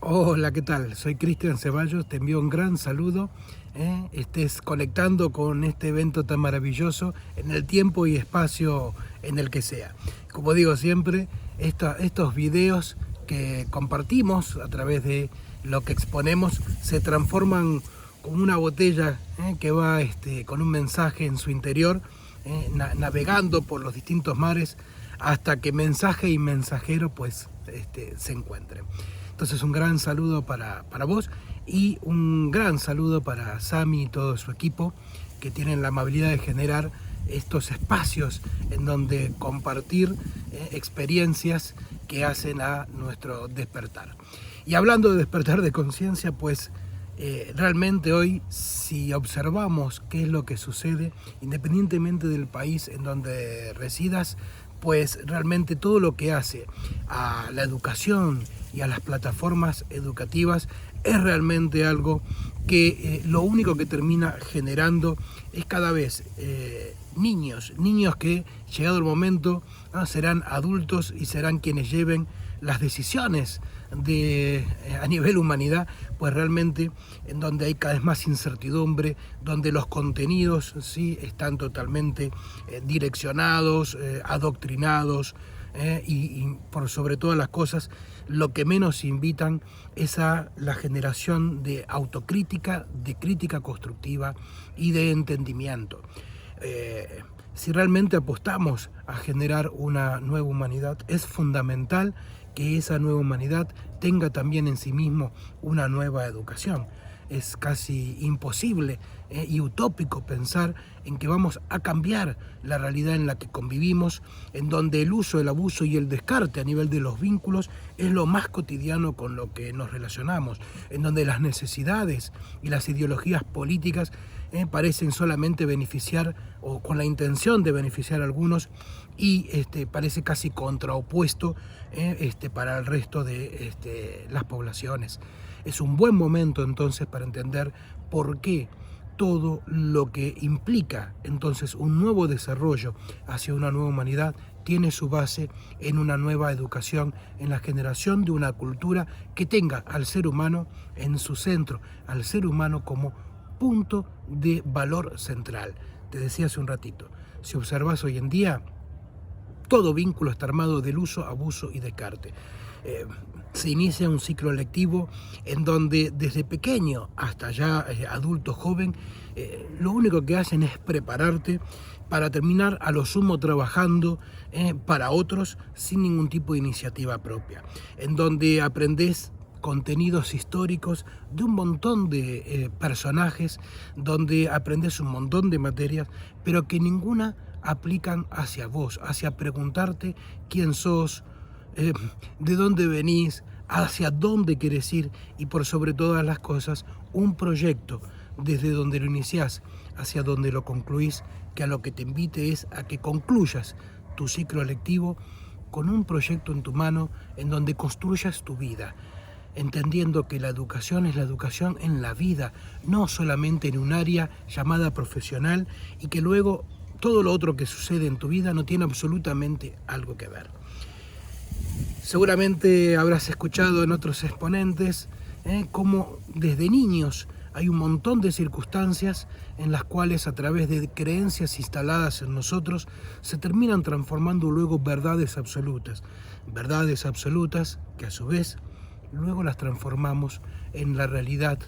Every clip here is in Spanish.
Hola, ¿qué tal? Soy Cristian Ceballos, te envío un gran saludo. Estés conectando con este evento tan maravilloso en el tiempo y espacio en el que sea. Como digo siempre, estos videos que compartimos a través de lo que exponemos se transforman como una botella que va con un mensaje en su interior, navegando por los distintos mares hasta que mensaje y mensajero pues se encuentren. Entonces un gran saludo para vos y un gran saludo para Sami y todo su equipo que tienen la amabilidad de generar estos espacios en donde compartir experiencias que hacen a nuestro despertar. Y hablando de despertar de conciencia, pues realmente hoy, si observamos qué es lo que sucede, independientemente del país en donde residas, pues realmente todo lo que hace a la educación y a las plataformas educativas es realmente algo que lo único que termina generando es cada vez niños que llegado el momento serán adultos y serán quienes lleven las decisiones a nivel humanidad, pues realmente en donde hay cada vez más incertidumbre, donde los contenidos sí están totalmente direccionados, adoctrinados, y por sobre todas las cosas lo que menos invitan es a la generación de autocrítica, de crítica constructiva y de entendimiento. Si realmente apostamos a generar una nueva humanidad, es fundamental que esa nueva humanidad tenga también en sí mismo una nueva educación. Es casi imposible y utópico pensar en que vamos a cambiar la realidad en la que convivimos, en donde el uso, el abuso y el descarte a nivel de los vínculos es lo más cotidiano con lo que nos relacionamos, en donde las necesidades y las ideologías políticas parecen solamente beneficiar o con la intención de beneficiar a algunos y parece casi contraopuesto para el resto de las poblaciones. Es un buen momento entonces para entender por qué todo lo que implica entonces un nuevo desarrollo hacia una nueva humanidad tiene su base en una nueva educación, en la generación de una cultura que tenga al ser humano en su centro, al ser humano como punto de valor central. Te decía hace un ratito, si observas hoy en día, todo vínculo está armado del uso, abuso y descarte. Se inicia un ciclo lectivo en donde desde pequeño hasta ya adulto joven, lo único que hacen es prepararte para terminar a lo sumo trabajando para otros sin ningún tipo de iniciativa propia, en donde aprendes contenidos históricos de un montón de personajes, donde aprendes un montón de materias, pero que ninguna aplican hacia vos, hacia preguntarte quién sos, de dónde venís, hacia dónde querés ir y por sobre todas las cosas un proyecto desde donde lo iniciás hacia donde lo concluís, que a lo que te invite es a que concluyas tu ciclo lectivo con un proyecto en tu mano en donde construyas tu vida, entendiendo que la educación es la educación en la vida, no solamente en un área llamada profesional y que luego todo lo otro que sucede en tu vida no tiene absolutamente algo que ver. Seguramente habrás escuchado en otros exponentes cómo desde niños hay un montón de circunstancias en las cuales a través de creencias instaladas en nosotros se terminan transformando luego verdades absolutas que a su vez luego las transformamos en la realidad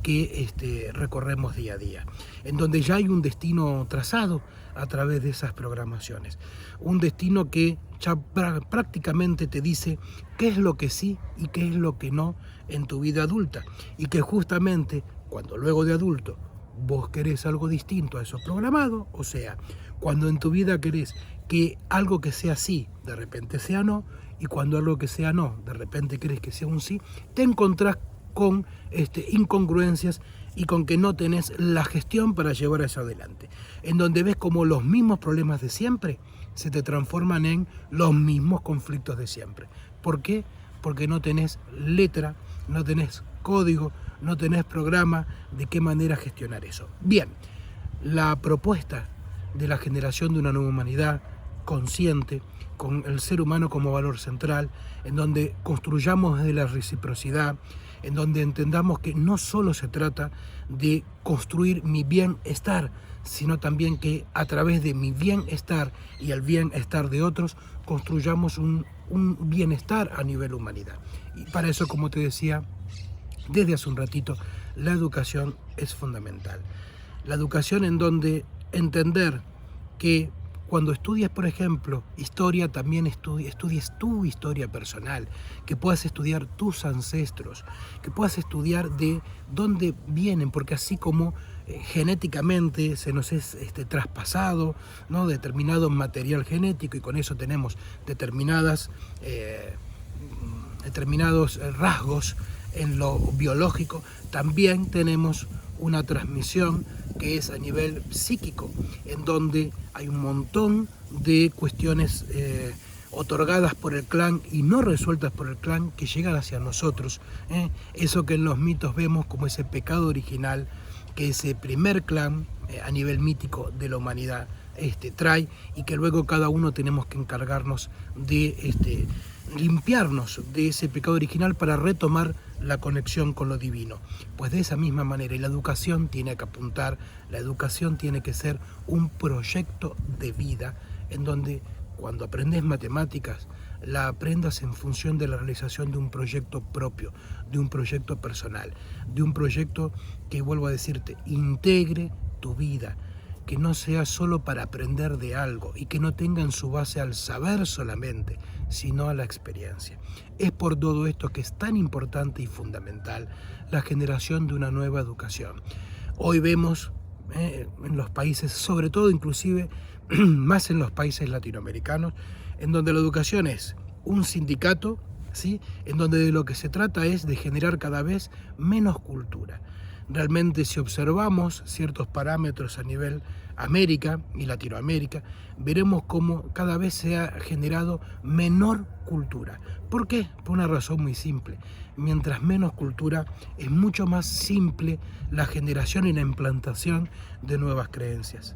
que recorremos día a día, en donde ya hay un destino trazado a través de esas programaciones, un destino que ya prácticamente te dice qué es lo que sí y qué es lo que no en tu vida adulta, y que justamente cuando luego de adulto vos querés algo distinto a eso programado, o sea, cuando en tu vida querés que algo que sea sí, de repente sea no, y cuando algo que sea no, de repente querés que sea un sí, te encontrás con incongruencias y con que no tenés la gestión para llevar eso adelante, en donde ves como los mismos problemas de siempre se te transforman en los mismos conflictos de siempre. ¿Por qué? Porque no tenés letra, no tenés código, no tenés programa de qué manera gestionar eso. Bien, la propuesta de la generación de una nueva humanidad consciente, con el ser humano como valor central, en donde construyamos desde la reciprocidad, en donde entendamos que no solo se trata de construir mi bienestar, sino también que a través de mi bienestar y el bienestar de otros, construyamos un bienestar a nivel humanidad. Y para eso, como te decía desde hace un ratito, la educación es fundamental. La educación en donde entender que cuando estudias, por ejemplo, historia, también estudies tu historia personal, que puedas estudiar tus ancestros, que puedas estudiar de dónde vienen, porque así como genéticamente se nos es traspasado, ¿no?, determinado material genético, y con eso tenemos determinados rasgos en lo biológico, también tenemos una transmisión que es a nivel psíquico, en donde hay un montón de cuestiones otorgadas por el clan y no resueltas por el clan que llegan hacia nosotros. Eso que en los mitos vemos como ese pecado original que ese primer clan a nivel mítico de la humanidad trae, y que luego cada uno tenemos que encargarnos de limpiarnos de ese pecado original para retomar la conexión con lo divino. Pues de esa misma manera, y la educación tiene que apuntar, la educación tiene que ser un proyecto de vida, en donde cuando aprendes matemáticas, la aprendas en función de la realización de un proyecto propio, de un proyecto personal, de un proyecto que, vuelvo a decirte, integre tu vida, que no sea solo para aprender de algo y que no tenga en su base al saber solamente, sino a la experiencia. Es por todo esto que es tan importante y fundamental la generación de una nueva educación. Hoy vemos en los países, sobre todo inclusive más en los países latinoamericanos, en donde la educación es un sindicato, ¿sí?, en donde de lo que se trata es de generar cada vez menos cultura. Realmente, si observamos ciertos parámetros a nivel América y Latinoamérica, veremos cómo cada vez se ha generado menor cultura. ¿Por qué? Por una razón muy simple. Mientras menos cultura, es mucho más simple la generación y la implantación de nuevas creencias,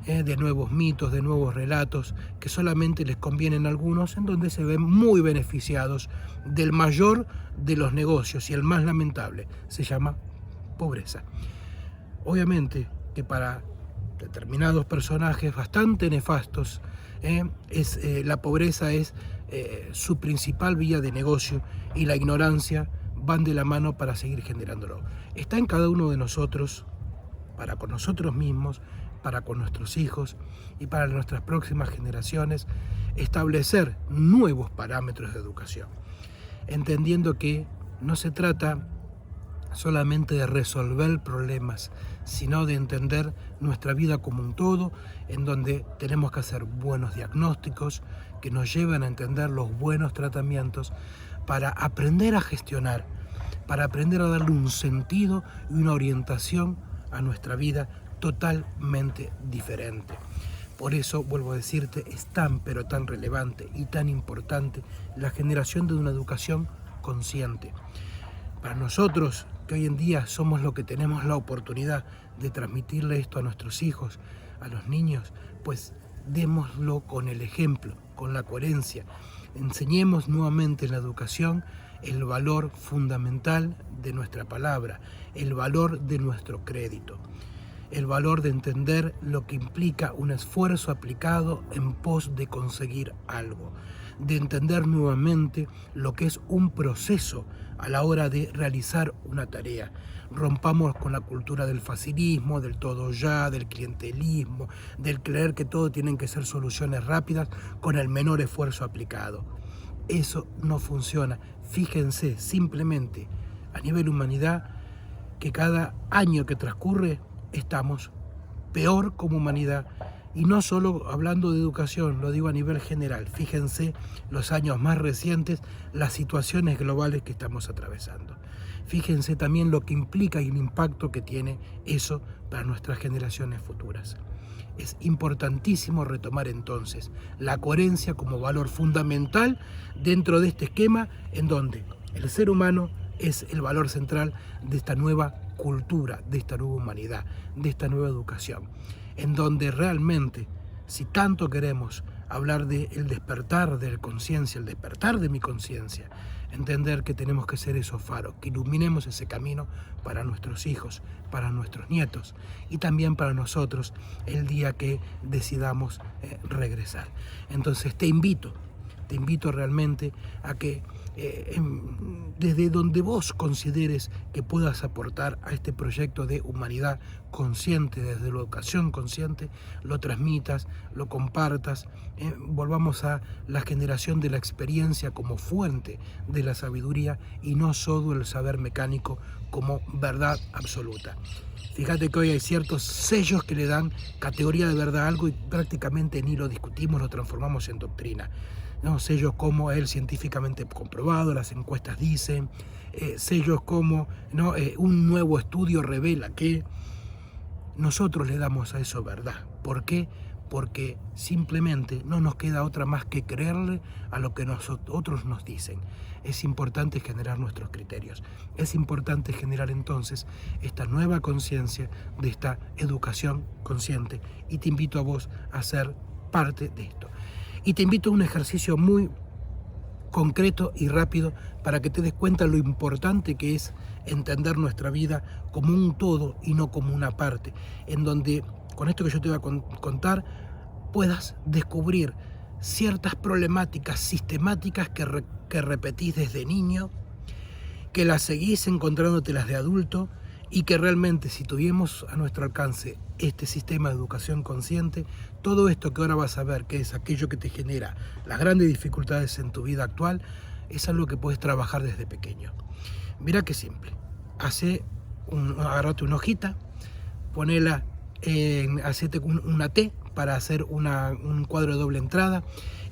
de nuevos mitos, de nuevos relatos que solamente les convienen a algunos, en donde se ven muy beneficiados del mayor de los negocios, y el más lamentable se llama pobreza. Obviamente que para determinados personajes bastante nefastos, la pobreza es su principal vía de negocio, y la ignorancia van de la mano para seguir generándolo. Está en cada uno de nosotros, para con nosotros mismos, para con nuestros hijos y para nuestras próximas generaciones, establecer nuevos parámetros de educación, entendiendo que no se trata solamente de resolver problemas, sino de entender nuestra vida como un todo, en donde tenemos que hacer buenos diagnósticos que nos lleven a entender los buenos tratamientos para aprender a gestionar, para aprender a darle un sentido y una orientación a nuestra vida totalmente diferente. Por eso, vuelvo a decirte, es tan pero tan relevante y tan importante la generación de una educación consciente. Para nosotros, que hoy en día somos los que tenemos la oportunidad de transmitirle esto a nuestros hijos, a los niños, pues démoslo con el ejemplo, con la coherencia. Enseñemos nuevamente en la educación el valor fundamental de nuestra palabra, el valor de nuestro crédito, el valor de entender lo que implica un esfuerzo aplicado en pos de conseguir algo, de entender nuevamente lo que es un proceso a la hora de realizar una tarea. Rompamos con la cultura del facilismo, del todo ya, del clientelismo, del creer que todo tienen que ser soluciones rápidas con el menor esfuerzo aplicado. Eso no funciona. Fíjense simplemente a nivel humanidad que cada año que transcurre estamos peor como humanidad. Y no solo hablando de educación, lo digo a nivel general. Fíjense los años más recientes, las situaciones globales que estamos atravesando. Fíjense también lo que implica y el impacto que tiene eso para nuestras generaciones futuras. Es importantísimo retomar entonces la coherencia como valor fundamental dentro de este esquema, en donde el ser humano es el valor central de esta nueva cultura, de esta nueva humanidad, de esta nueva educación, en donde realmente, si tanto queremos hablar de el despertar de la conciencia, el despertar de mi conciencia, entender que tenemos que ser esos faros, que iluminemos ese camino para nuestros hijos, para nuestros nietos y también para nosotros el día que decidamos regresar. Entonces te invito realmente a que desde donde vos consideres que puedas aportar a este proyecto de humanidad consciente, desde la educación consciente, lo transmitas, lo compartas, volvamos a la generación de la experiencia como fuente de la sabiduría y no solo el saber mecánico como verdad absoluta. Fíjate que hoy hay ciertos sellos que le dan categoría de verdad a algo y prácticamente ni lo discutimos, lo transformamos en doctrina. ¿No? Sellos como el científicamente comprobado, las encuestas dicen, sellos como ¿no? Un nuevo estudio revela que nosotros le damos a eso verdad. ¿Por qué? Porque simplemente no nos queda otra más que creerle a lo que otros nos dicen. Es importante generar nuestros criterios. Es importante generar entonces esta nueva conciencia de esta educación consciente y te invito a vos a ser parte de esto. Y te invito a un ejercicio muy concreto y rápido para que te des cuenta lo importante que es entender nuestra vida como un todo y no como una parte, en donde con esto que yo te voy a contar puedas descubrir ciertas problemáticas sistemáticas que repetís desde niño, que las seguís encontrándotelas de adulto y que realmente si tuviéramos a nuestro alcance este sistema de educación consciente, todo esto que ahora vas a ver, que es aquello que te genera las grandes dificultades en tu vida actual, es algo que puedes trabajar desde pequeño. Mira qué simple. Agarrate una hojita, ponela, hacete una T para hacer un cuadro de doble entrada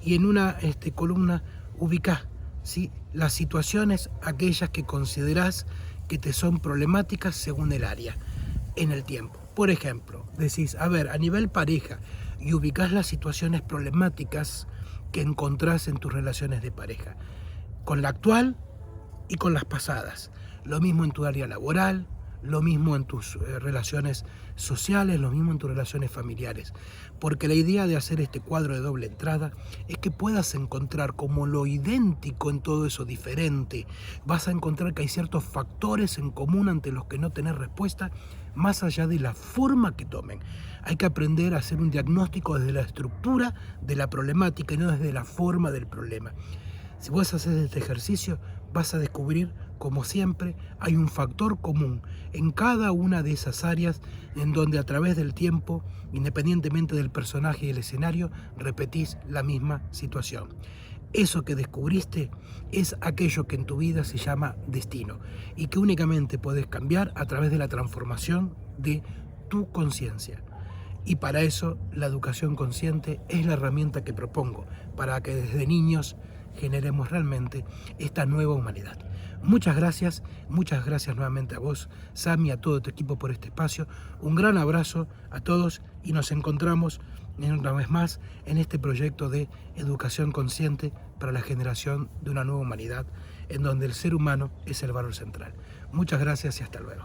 y en una columna ubicá, ¿sí?, las situaciones, aquellas que considerás que te son problemáticas según el área, en el tiempo. Por ejemplo, decís, a ver, a nivel pareja, y ubicás las situaciones problemáticas que encontrás en tus relaciones de pareja, con la actual y con las pasadas. Lo mismo en tu área laboral, lo mismo en tus relaciones sociales, lo mismo en tus relaciones familiares. Porque la idea de hacer este cuadro de doble entrada es que puedas encontrar como lo idéntico en todo eso diferente. Vas a encontrar que hay ciertos factores en común ante los que no tenés respuesta, más allá de la forma que tomen. Hay que aprender a hacer un diagnóstico desde la estructura de la problemática y no desde la forma del problema. Si vos haces este ejercicio, vas a descubrir, como siempre, hay un factor común en cada una de esas áreas en donde a través del tiempo, independientemente del personaje y el escenario, repetís la misma situación. Eso que descubriste es aquello que en tu vida se llama destino y que únicamente podés cambiar a través de la transformación de tu conciencia. Y para eso la educación consciente es la herramienta que propongo, para que desde niños generemos realmente esta nueva humanidad. Muchas gracias nuevamente a vos, Sami, a todo tu equipo por este espacio. Un gran abrazo a todos y nos encontramos una vez más en este proyecto de educación consciente para la generación de una nueva humanidad en donde el ser humano es el valor central. Muchas gracias y hasta luego.